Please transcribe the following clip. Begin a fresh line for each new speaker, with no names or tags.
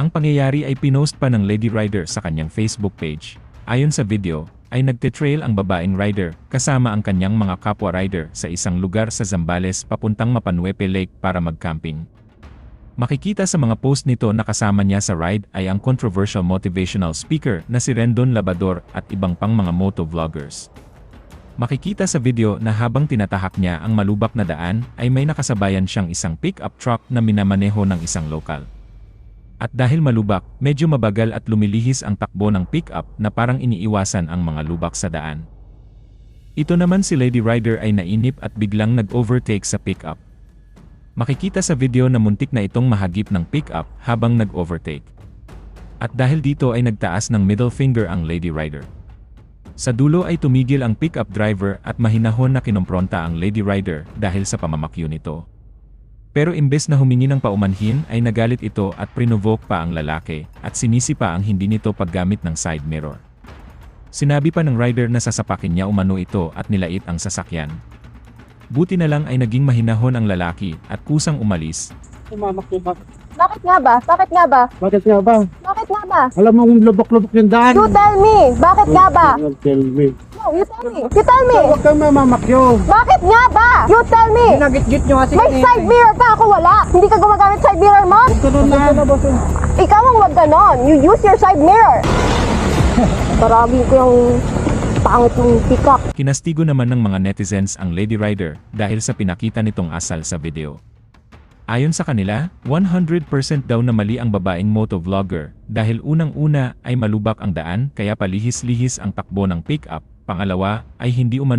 Ang pangyayari ay pinost pa ng Lady Rider sa kanyang Facebook page. Ayon sa video, ay nagte-trail ang babaeng rider kasama ang kanyang mga kapwa rider sa isang lugar sa Zambales papuntang Mapanuepe Lake para mag-camping. Makikita sa mga post nito na kasama niya sa ride ay ang controversial motivational speaker na si Rendon Labador at ibang pang mga motovloggers. Makikita sa video na habang tinatahak niya ang malubak na daan ay may nakasabayan siyang isang pick-up truck na minamaneho ng isang lokal. At dahil malubak, medyo mabagal at lumilihis ang takbo ng pick-up na parang iniiwasan ang mga lubak sa daan. Ito naman si Lady Rider ay nainip at biglang nag-overtake sa pick-up. Makikita sa video na muntik na itong mahagip ng pick-up habang nag-overtake. At dahil dito ay nagtaas ng middle finger ang Lady Rider. Sa dulo ay tumigil ang pick-up driver at mahinahon na kinompronta ang Lady Rider dahil sa pamamakyo nito. Pero imbes na humingi ng paumanhin ay nagalit ito at prinovoke pa ang lalaki at sinisi pa ang hindi nito paggamit ng side mirror. Sinabi pa ng rider na sasapakin niya umano ito at nilait ang sasakyan. Buti na lang ay naging mahinahon ang lalaki at kusang umalis.
Umamak ba?
Bakit nga ba? Bakit nga ba?
Bakit nga ba?
Bakit nga ba?
Alam mo kung lubok-lubok yung daan.
You tell me! Bakit nga ba?
You tell me.
No, you tell me! You tell me!
Huwag kang mamamakyo.
Bakit nga ba? You tell me!
Ginagit-git nyo kasi
May side mirror ka, ako wala! Hindi ka gumagamit side mirror mo?
Ganun na.
Ikaw ang wag ganon! You use your side mirror! Marami ko yung pangit ng pick-up.
Kinastigo naman ng mga netizens ang Lady Rider dahil sa pinakita nitong asal sa video. Ayon sa kanila, 100% daw na mali ang babaeng motovlogger dahil unang-una ay malubak ang daan kaya palihis-lihis ang takbo ng pick-up, pangalawa ay hindi umano